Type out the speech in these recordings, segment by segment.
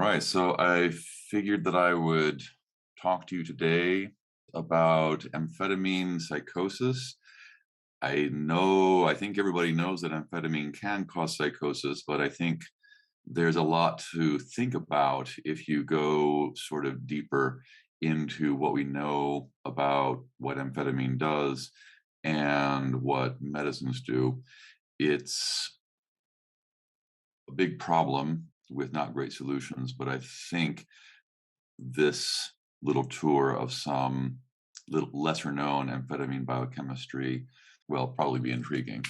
right, so I figured that I would talk to you today about amphetamine psychosis. I think everybody knows that amphetamine can cause psychosis, but I think there's a lot to think about if you go sort of deeper into what we know about what amphetamine does and what medicines do. It's a big problem with not great solutions, but I think this little tour of some little lesser known amphetamine biochemistry will probably be intriguing.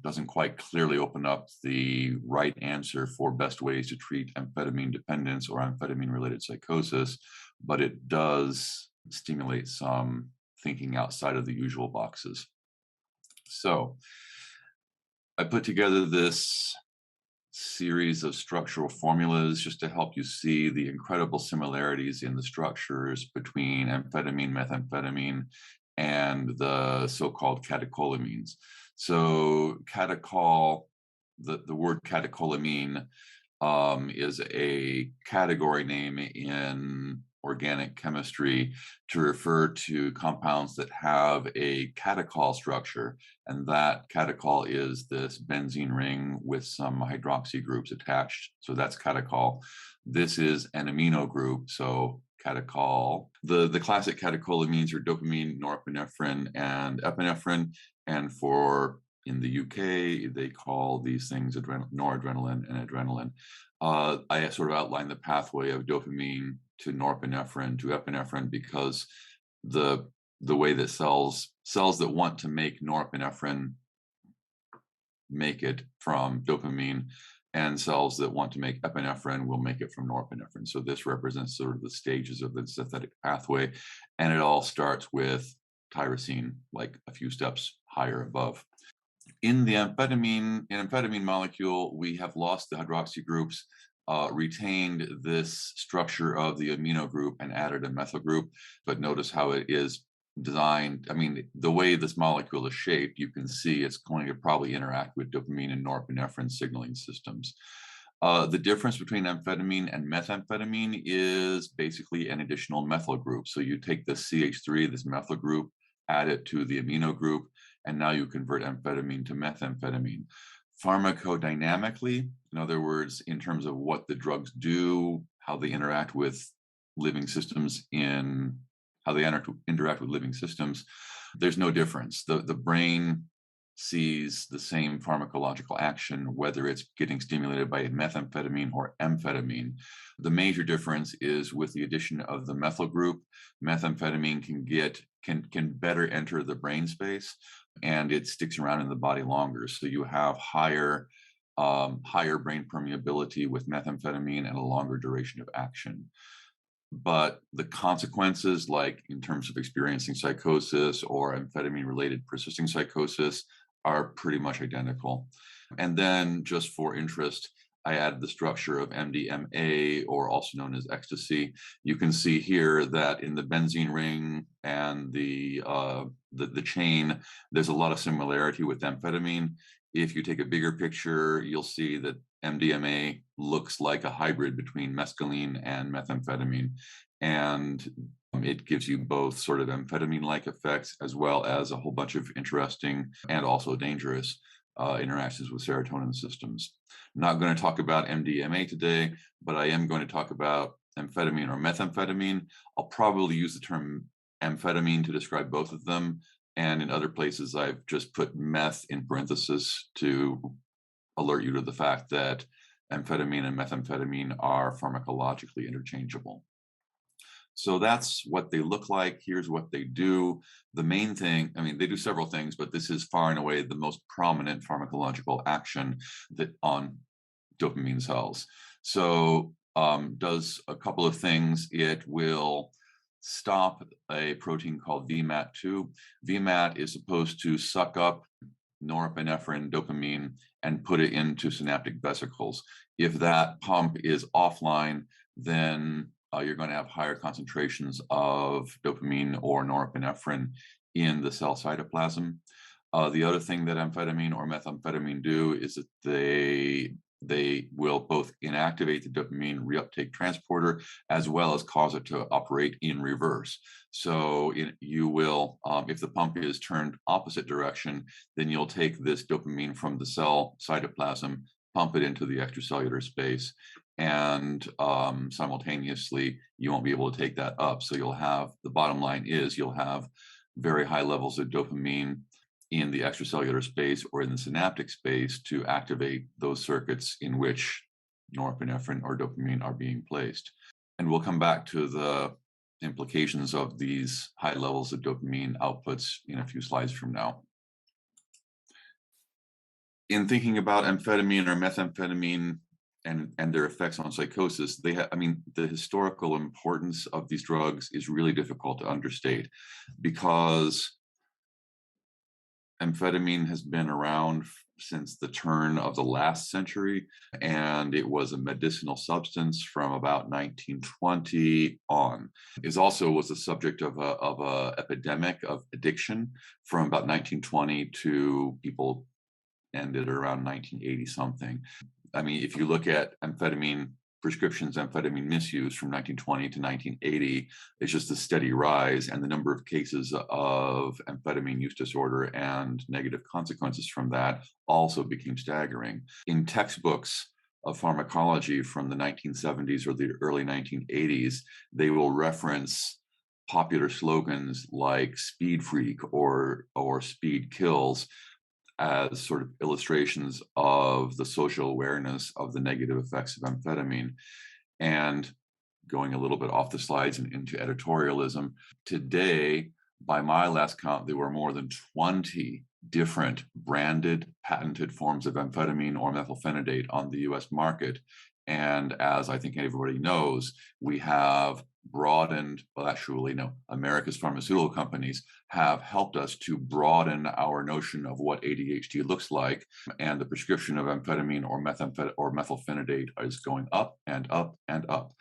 Doesn't quite clearly open up the right answer for best ways to treat amphetamine dependence or amphetamine related psychosis, but it does stimulate some thinking outside of the usual boxes. So I put together this series of structural formulas just to help you see the incredible similarities in the structures between amphetamine, methamphetamine, and the so-called catecholamines. So the word catecholamine is a category name in organic chemistry to refer to compounds that have a catechol structure. And that catechol is this benzene ring with some hydroxy groups attached. So that's catechol. This is an amino group, so catechol. The classic catecholamines are dopamine, norepinephrine, and epinephrine. And in the UK, they call these things noradrenaline and adrenaline. I sort of outlined the pathway of dopamine to norepinephrine to epinephrine because the the way that cells that want to make norepinephrine make it from dopamine, and cells that want to make epinephrine will make it from norepinephrine. So this represents sort of the stages of the synthetic pathway, and it all starts with tyrosine, like a few steps higher above. In the amphetamine molecule, we have lost the hydroxy groups, retained this structure of the amino group, and added a methyl group. But notice how it is designed. I mean, the way this molecule is shaped, you can see it's going to probably interact with dopamine and norepinephrine signaling systems. The difference between amphetamine and methamphetamine is basically an additional methyl group. So you take this CH3, this methyl group, add it to the amino group, and now you convert amphetamine to methamphetamine. Pharmacodynamically, in other words, in terms of what the drugs do, how they interact with living systems in how they interact with living systems, there's no difference. The brain sees the same pharmacological action, whether it's getting stimulated by methamphetamine or amphetamine. The major difference is with the addition of the methyl group. Methamphetamine can better enter the brain space, and it sticks around in the body longer. So you have higher brain permeability with methamphetamine and a longer duration of action. But the consequences, like in terms of experiencing psychosis or amphetamine related persisting psychosis, are pretty much identical. And then, just for interest, I added the structure of MDMA, or also known as ecstasy. You can see here that in the benzene ring and the chain, there's a lot of similarity with amphetamine. If you take a bigger picture, you'll see that MDMA looks like a hybrid between mescaline and methamphetamine, and it gives you both sort of amphetamine-like effects as well as a whole bunch of interesting and also dangerous interactions with serotonin systems. I'm not going to talk about MDMA today, but I am going to talk about amphetamine or methamphetamine. I'll probably use the term amphetamine to describe both of them. And in other places, I've just put meth in parenthesis to alert you to the fact that amphetamine and methamphetamine are pharmacologically interchangeable. So that's what they look like. Here's what they do. The main thing, I mean, they do several things, but this is far and away the most prominent pharmacological action that on dopamine cells. So does a couple of things. It will stop a protein called VMAT2. VMAT is supposed to suck up norepinephrine, dopamine, and put it into synaptic vesicles. If that pump is offline, then you're going to have higher concentrations of dopamine or norepinephrine in the cell cytoplasm. The other thing that amphetamine or methamphetamine do is that they They will both inactivate the dopamine reuptake transporter as well as cause it to operate in reverse. So you will, if the pump is turned opposite direction, then you'll take this dopamine from the cell cytoplasm, pump it into the extracellular space, and simultaneously you won't be able to take that up. So you'll have, the bottom line is you'll have very high levels of dopamine in the extracellular space or in the synaptic space to activate those circuits in which norepinephrine or dopamine are being placed. And we'll come back to the implications of these high levels of dopamine outputs in a few slides from now. In thinking about amphetamine or methamphetamine and their effects on psychosis, the historical importance of these drugs is really difficult to understate, because amphetamine has been around since the turn of the last century, and it was a medicinal substance from about 1920 on. It also was the subject of a epidemic of addiction from about 1920 to people ended around 1980 something. I mean, if you look at amphetamine prescriptions, amphetamine misuse from 1920 to 1980, it's just a steady rise, and the number of cases of amphetamine use disorder and negative consequences from that also became staggering. In textbooks of pharmacology from the 1970s or the early 1980s, they will reference popular slogans like "speed freak" or "speed kills" as sort of illustrations of the social awareness of the negative effects of amphetamine. And going a little bit off the slides and into editorialism, today, by my last count, there were more than 20 different branded, patented forms of amphetamine or methylphenidate on the US market. And as I think everybody knows, we have broadened, well, actually, no, America's pharmaceutical companies have helped us to broaden our notion of what ADHD looks like. And the prescription of amphetamine or methylphenidate is going up and up and up.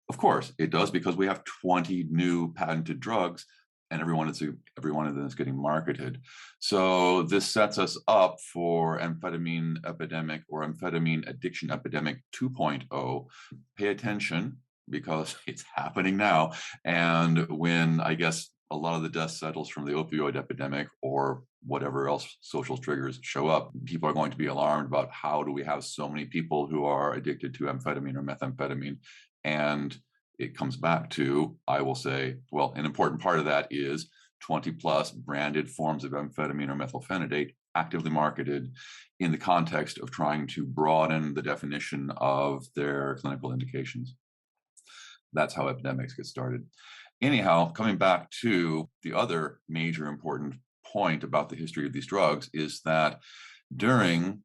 Of course, it does, because we have 20 new patented drugs, and every one of them is getting marketed. So this sets us up for amphetamine epidemic or amphetamine addiction epidemic 2.0. Pay attention, because it's happening now. And when, I guess, a lot of the dust settles from the opioid epidemic or whatever else social triggers show up, people are going to be alarmed about how do we have so many people who are addicted to amphetamine or methamphetamine. And it comes back to, I will say, well, an important part of that is 20 plus branded forms of amphetamine or methylphenidate actively marketed in the context of trying to broaden the definition of their clinical indications. That's how epidemics get started. Anyhow, coming back to the other major important point about the history of these drugs is that during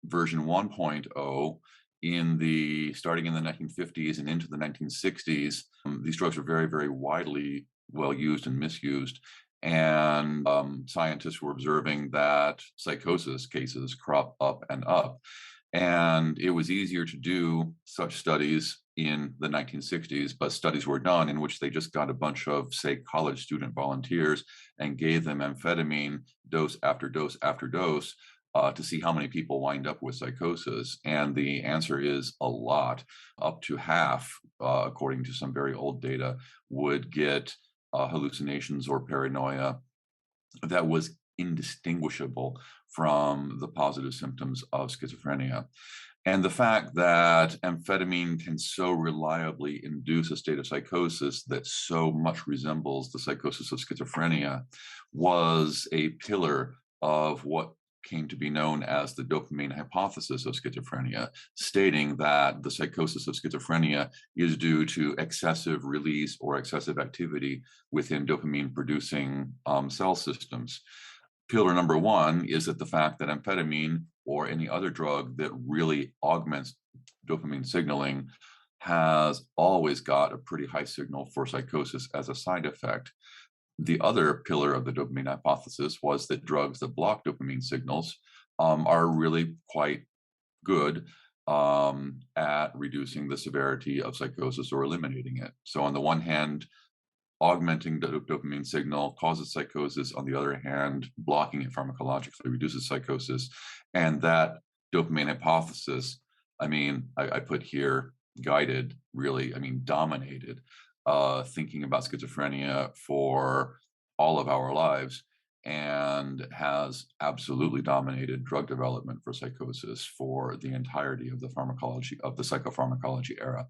version 1.0, starting in the 1950s and into the 1960s, these drugs were very, very widely well used and misused. And scientists were observing that psychosis cases crop up and up. And it was easier to do such studies in the 1960s, but studies were done in which they just got a bunch of, say, college student volunteers and gave them amphetamine dose after dose after dose to see how many people wind up with psychosis. And the answer is a lot. Up to half, according to some very old data, would get hallucinations or paranoia that was indistinguishable from the positive symptoms of schizophrenia. And the fact that amphetamine can so reliably induce a state of psychosis that so much resembles the psychosis of schizophrenia was a pillar of what came to be known as the dopamine hypothesis of schizophrenia, stating that the psychosis of schizophrenia is due to excessive release or excessive activity within dopamine-producing cell systems. Pillar number one is that the fact that amphetamine or any other drug that really augments dopamine signaling has always got a pretty high signal for psychosis as a side effect. The other pillar of the dopamine hypothesis was that drugs that block dopamine signals are really quite good at reducing the severity of psychosis or eliminating it. So on the one hand, augmenting the dopamine signal causes psychosis. On the other hand, blocking it pharmacologically reduces psychosis. And that dopamine hypothesis, I mean, I put here guided, really, I mean, dominated thinking about schizophrenia for all of our lives and has absolutely dominated drug development for psychosis for the entirety of the pharmacology of the psychopharmacology era.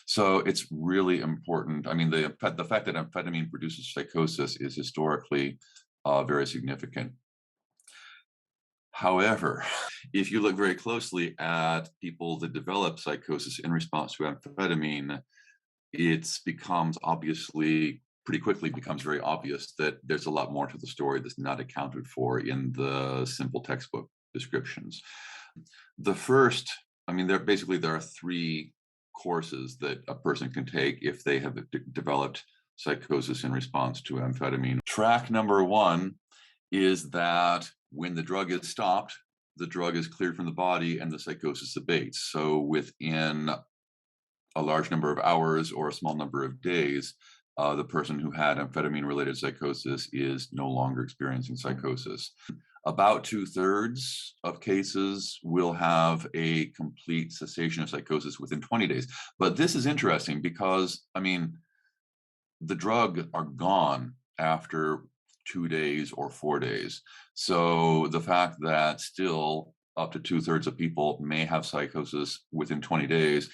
So it's really important. I mean, the fact that amphetamine produces psychosis is historically very significant. However, if you look very closely at people that develop psychosis in response to amphetamine, it becomes obviously pretty quickly becomes very obvious that there's a lot more to the story that's not accounted for in the simple textbook descriptions. The first, I mean, there are three courses that a person can take if they have developed psychosis in response to amphetamine. Track number one is that when the drug is stopped, the drug is cleared from the body and the psychosis abates. So within a large number of hours or a small number of days, the person who had amphetamine-related psychosis is no longer experiencing psychosis. About 2/3 of cases will have a complete cessation of psychosis within 20 days. But this is interesting because, I mean, the drug are gone after 2 days or 4 days. So the fact that still up to 2/3 of people may have psychosis within 20 days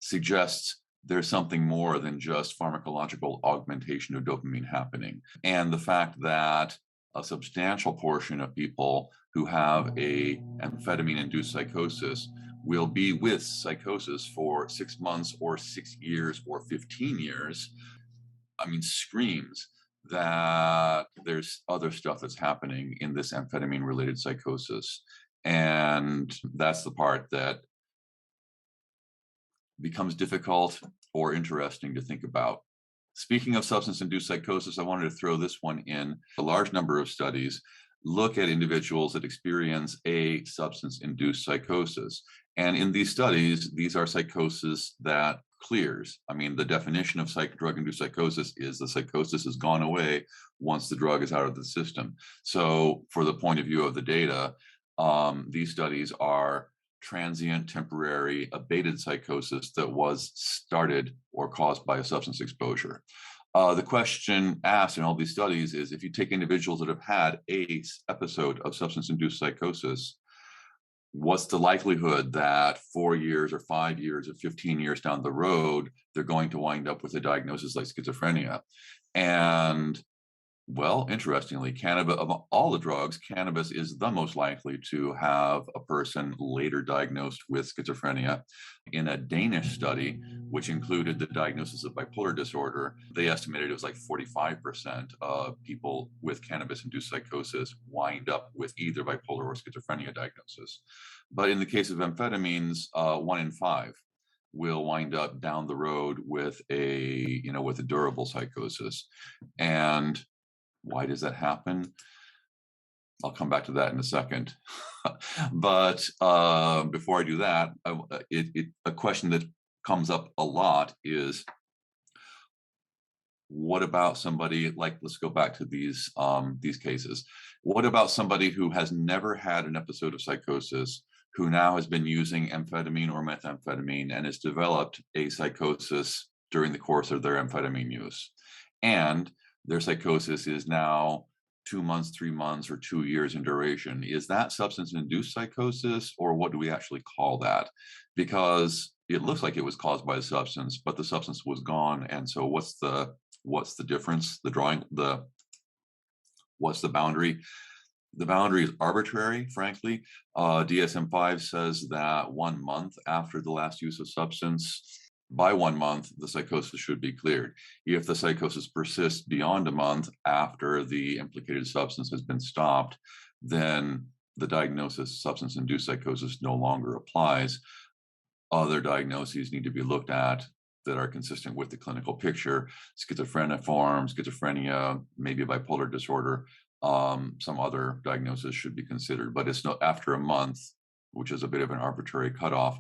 suggests there's something more than just pharmacological augmentation of dopamine happening. And the fact that a substantial portion of people who have a amphetamine-induced psychosis will be with psychosis for 6 months or 6 years or 15 years, I mean, screams that there's other stuff that's happening in this amphetamine-related psychosis. And that's the part that becomes difficult or interesting to think about. Speaking of substance-induced psychosis, I wanted to throw this one in. A large number of studies look at individuals that experience a substance-induced psychosis. And in these studies, these are psychosis that clears. I mean, the definition of drug-induced psychosis is the psychosis has gone away once the drug is out of the system. So for the point of view of the data, these studies are transient, temporary, abated psychosis that was started or caused by a substance exposure. The question asked in all these studies is, if you take individuals that have had a episode of substance-induced psychosis, what's the likelihood that 4 years or 5 years or 15 years down the road, they're going to wind up with a diagnosis like schizophrenia? And well, interestingly, cannabis, of all the drugs, cannabis is the most likely to have a person later diagnosed with schizophrenia. In a Danish study, which included the diagnosis of bipolar disorder, they estimated it was like 45% of people with cannabis-induced psychosis wind up with either bipolar or schizophrenia diagnosis. But in the case of amphetamines, 1 in 5 will wind up down the road with with a durable psychosis. And why does that happen? I'll come back to that in a second. But before I do that, a question that comes up a lot is, what about somebody like, let's go back to these cases. What about somebody who has never had an episode of psychosis, who now has been using amphetamine or methamphetamine and has developed a psychosis during the course of their amphetamine use? And their psychosis is now 2 months, 3 months, or 2 years in duration. Is that substance-induced psychosis, or what do we actually call that? Because it looks like it was caused by a substance, but the substance was gone. And so what's the difference? What's the boundary? The boundary is arbitrary, frankly. DSM-5 says that 1 month after the last use of substance, by 1 month, the psychosis should be cleared. If the psychosis persists beyond a month after the implicated substance has been stopped, then the diagnosis substance-induced psychosis no longer applies. Other diagnoses need to be looked at that are consistent with the clinical picture: schizophrenia, maybe bipolar disorder. Some other diagnosis should be considered, but it's not after a month, which is a bit of an arbitrary cutoff.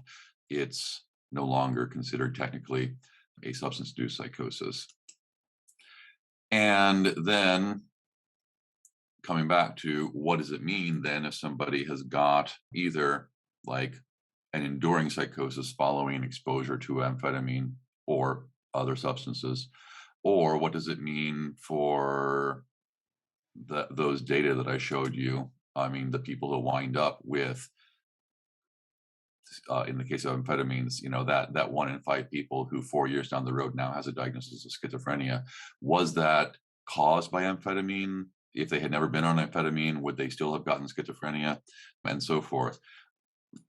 It's no longer considered technically a substance-induced psychosis. And then coming back to, what does it mean then if somebody has got either like an enduring psychosis following exposure to amphetamine or other substances? Or what does it mean for those data that I showed you? I mean, the people who wind up with, in the case of amphetamines, that 1 in 5 people who 4 years down the road now has a diagnosis of schizophrenia, was that caused by amphetamine? If they had never been on amphetamine, would they still have gotten schizophrenia, and so forth?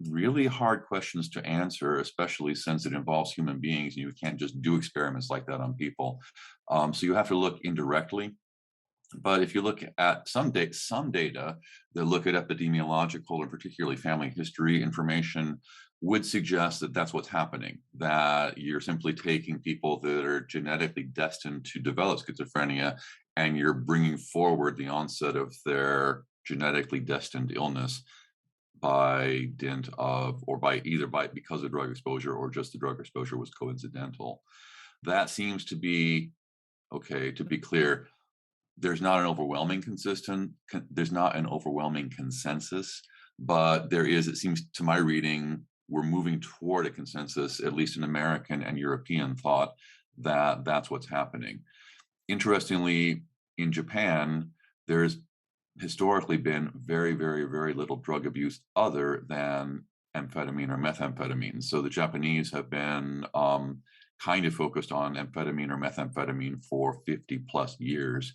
Really hard questions to answer, especially since it involves human beings and you can't just do experiments like that on people. So you have to look indirectly. But if you look at some data that look at epidemiological and particularly family history information, would suggest that that's what's happening, that you're simply taking people that are genetically destined to develop schizophrenia and you're bringing forward the onset of their genetically destined illness by dint of, or by either by because of drug exposure or just the drug exposure was coincidental. That seems to be okay. To be clear, there's not an there's not an overwhelming consensus, but there is, it seems to my reading, we're moving toward a consensus, at least in American and European thought, that that's what's happening. Interestingly, in Japan, there's historically been very, very, very little drug abuse other than amphetamine or methamphetamine. So the Japanese have been kind of focused on amphetamine or methamphetamine for 50 plus years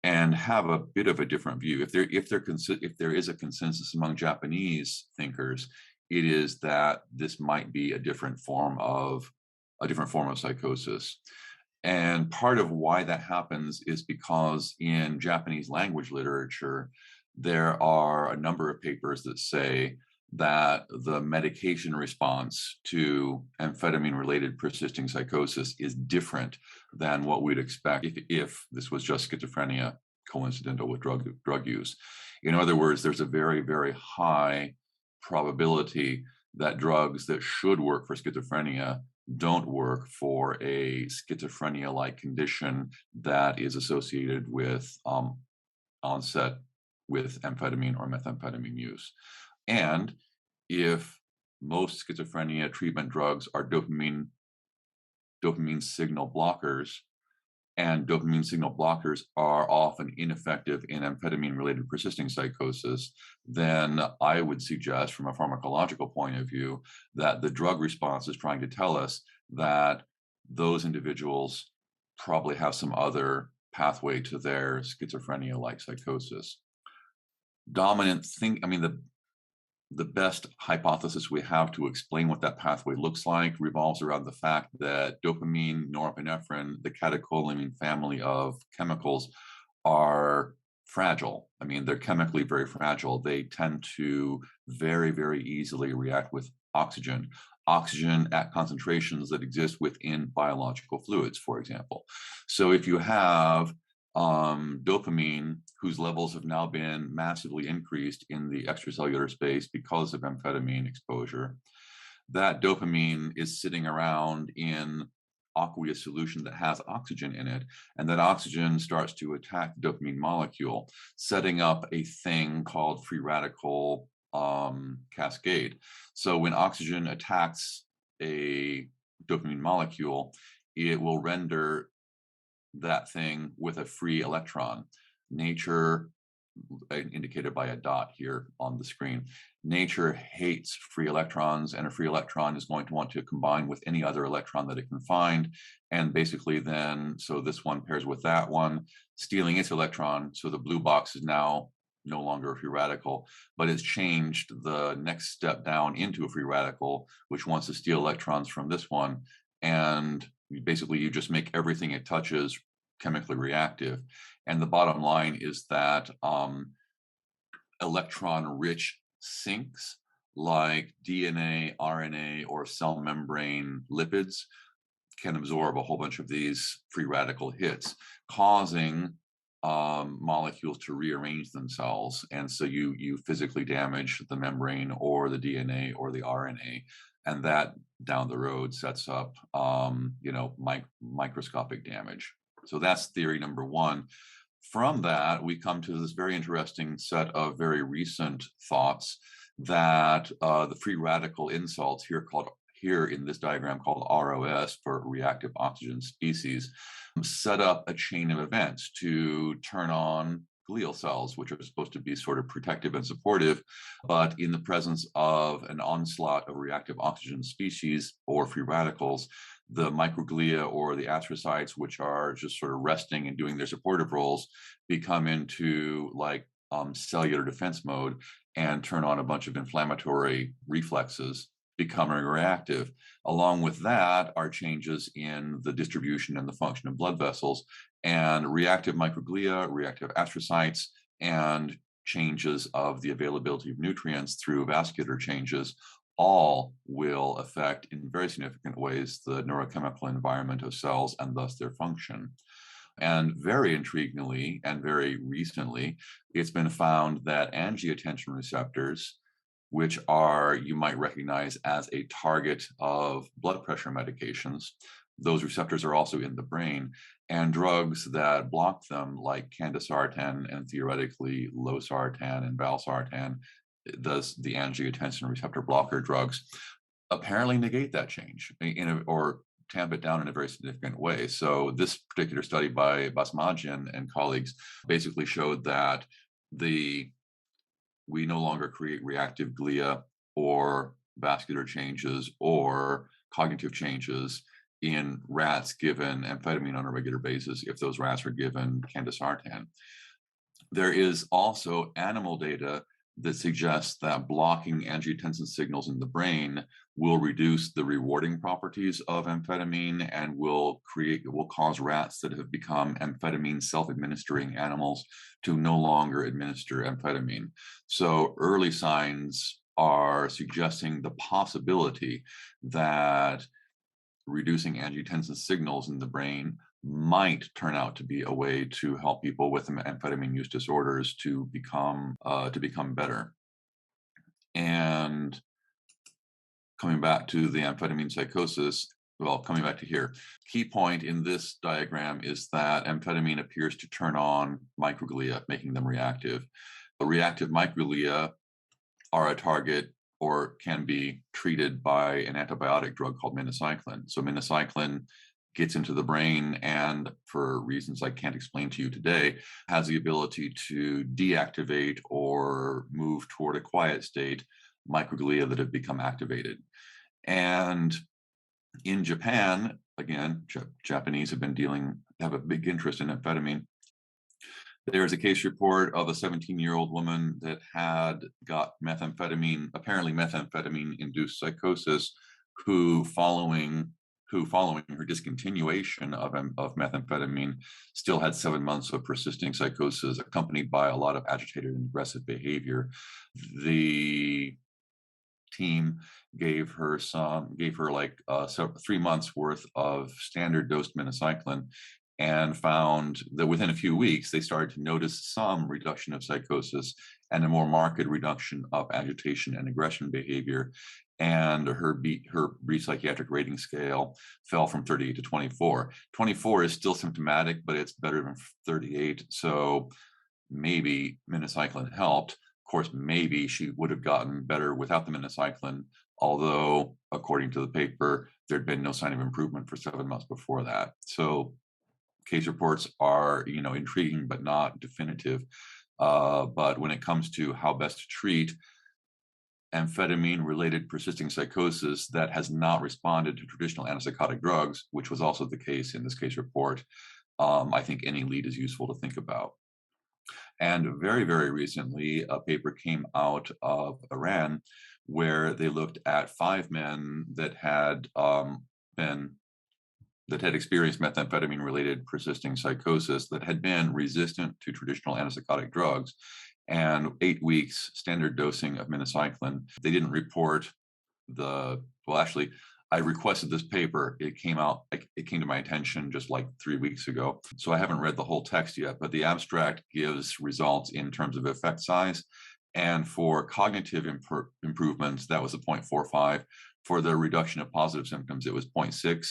and have a bit of a different view. If there is a consensus among Japanese thinkers, it is that this might be a different form of psychosis. And part of why that happens is because in Japanese language literature, there are a number of papers that say that the medication response to amphetamine-related persisting psychosis is different than what we'd expect if this was just schizophrenia coincidental with drug use. In other words, there's a very, very high probability that drugs that should work for schizophrenia don't work for a schizophrenia-like condition that is associated with onset with amphetamine or methamphetamine use. And if most schizophrenia treatment drugs are dopamine signal blockers, and dopamine signal blockers are often ineffective in amphetamine-related persisting psychosis, then I would suggest from a pharmacological point of view that the drug response is trying to tell us that those individuals probably have some other pathway to their schizophrenia-like psychosis. The best hypothesis we have to explain what that pathway looks like revolves around the fact that dopamine, norepinephrine, the catecholamine family of chemicals, are fragile. I mean, they're chemically very fragile. They tend to very, very easily react with oxygen at concentrations that exist within biological fluids, for example. So if you have dopamine, whose levels have now been massively increased in the extracellular space because of amphetamine exposure, that dopamine is sitting around in aqueous solution that has oxygen in it, and that oxygen starts to attack the dopamine molecule, setting up a thing called free radical cascade. So when oxygen attacks a dopamine molecule, it will render that thing with a free electron. Nature, indicated by a dot here on the screen, nature hates free electrons, and a free electron is going to want to combine with any other electron that it can find. And basically then, so this one pairs with that one, stealing its electron. So the blue box is now no longer a free radical, but it's changed the next step down into a free radical, which wants to steal electrons from this one. And basically you just make everything it touches chemically reactive. And the bottom line is that electron-rich sinks like DNA, RNA, or cell membrane lipids can absorb a whole bunch of these free radical hits, causing molecules to rearrange themselves. And so you physically damage the membrane or the DNA or the RNA, and that down the road sets up microscopic damage. So that's theory number one. From that, we come to this very interesting set of very recent thoughts that the free radical insults here in this diagram called ROS for reactive oxygen species set up a chain of events to turn on glial cells, which are supposed to be sort of protective and supportive, but in the presence of an onslaught of reactive oxygen species or free radicals, the microglia or the astrocytes, which are just sort of resting and doing their supportive roles, become into like cellular defense mode and turn on a bunch of inflammatory reflexes, becoming reactive. Along with that are changes in the distribution and the function of blood vessels, and reactive microglia, reactive astrocytes, and changes of the availability of nutrients through vascular changes all will affect in very significant ways the neurochemical environment of cells and thus their function. And very intriguingly, and very recently, it's been found that angiotensin receptors, which are, you might recognize as a target of blood pressure medications, those receptors are also in the brain, and drugs that block them, like candesartan and theoretically losartan and valsartan, thus the angiotensin receptor blocker drugs, apparently negate that change or tamp it down in a very significant way. So this particular study by Basmajian and colleagues basically showed that we no longer create reactive glia or vascular changes or cognitive changes in rats given amphetamine on a regular basis if those rats are given candesartan. There is also animal data that suggests that blocking angiotensin signals in the brain will reduce the rewarding properties of amphetamine and will cause rats that have become amphetamine self-administering animals to no longer administer amphetamine. So early signs are suggesting the possibility that reducing angiotensin signals in the brain might turn out to be a way to help people with amphetamine use disorders to become better. And coming back to the amphetamine psychosis, well, coming back to here, key point in this diagram is that amphetamine appears to turn on microglia, making them reactive. The reactive microglia are a target or can be treated by an antibiotic drug called minocycline. So minocycline gets into the brain and, for reasons I can't explain to you today, has the ability to deactivate or move toward a quiet state microglia that have become activated. And in Japan, again, Japanese have a big interest in amphetamine. There's a case report of a 17-year-old woman that had got apparently methamphetamine-induced psychosis, who following her discontinuation of methamphetamine still had 7 months of persisting psychosis accompanied by a lot of agitated and aggressive behavior. The team gave her 3 months worth of standard dosed minocycline and found that within a few weeks, they started to notice some reduction of psychosis and a more marked reduction of agitation and aggression behavior. And her brief psychiatric rating scale fell from 38 to 24. 24 is still symptomatic, but it's better than 38. So maybe minocycline helped. Of course, maybe she would have gotten better without the minocycline, although according to the paper, there'd been no sign of improvement for 7 months before that. So case reports are, intriguing, but not definitive. But when it comes to how best to treat amphetamine-related persisting psychosis that has not responded to traditional antipsychotic drugs, which was also the case in this case report, I think any lead is useful to think about. And very, very recently, a paper came out of Iran where they looked at 5 men that had experienced methamphetamine-related persisting psychosis that had been resistant to traditional antipsychotic drugs, and 8 weeks standard dosing of minocycline. They didn't report actually, I requested this paper. It came to my attention just like 3 weeks ago. So I haven't read the whole text yet, but the abstract gives results in terms of effect size. And for cognitive improvements, that was a 0.45. For the reduction of positive symptoms, it was 0.6.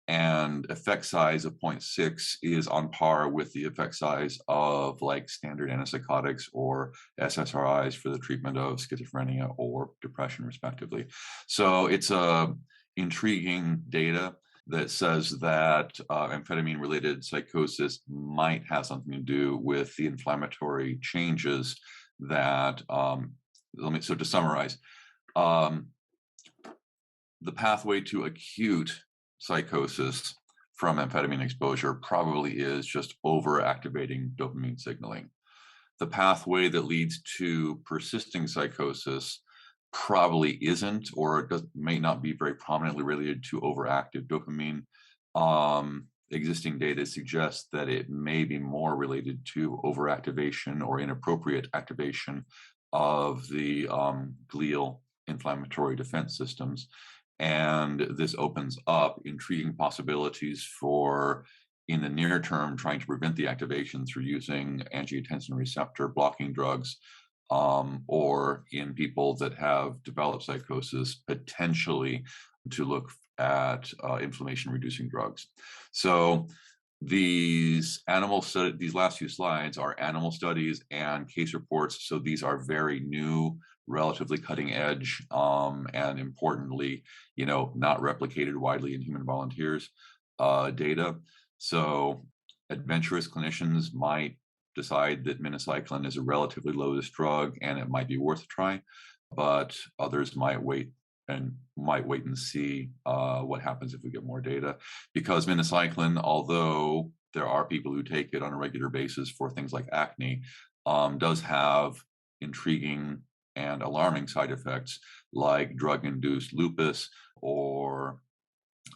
and effect size of 0.6 is on par with the effect size of like standard antipsychotics or SSRIs for the treatment of schizophrenia or depression, respectively. So it's intriguing data that says that amphetamine-related psychosis might have something to do with the inflammatory changes that, so to summarize, um, the pathway to acute psychosis from amphetamine exposure probably is just overactivating dopamine signaling. The pathway that leads to persisting psychosis probably isn't, or it may not be very prominently related to overactive dopamine. Existing data suggests that it may be more related to overactivation or inappropriate activation of the glial inflammatory defense systems. And this opens up intriguing possibilities for, in the near term, trying to prevent the activation through using angiotensin receptor blocking drugs, or in people that have developed psychosis, potentially to look at inflammation reducing drugs. So these last few slides are animal studies and case reports. So these are very new, relatively cutting edge, and importantly, not replicated widely in human volunteers data. So adventurous clinicians might decide that minocycline is a relatively low-dose drug and it might be worth a try, but others might wait and see what happens if we get more data. Because minocycline, although there are people who take it on a regular basis for things like acne, does have intriguing and alarming side effects like drug-induced lupus or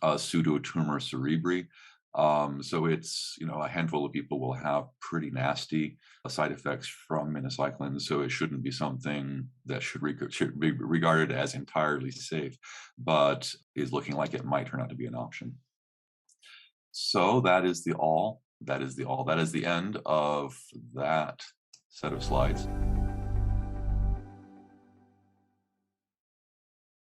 pseudotumor cerebri. So it's, a handful of people will have pretty nasty side effects from minocycline. So it shouldn't be something that should be regarded as entirely safe, but is looking like it might turn out to be an option. So that is the end of that set of slides.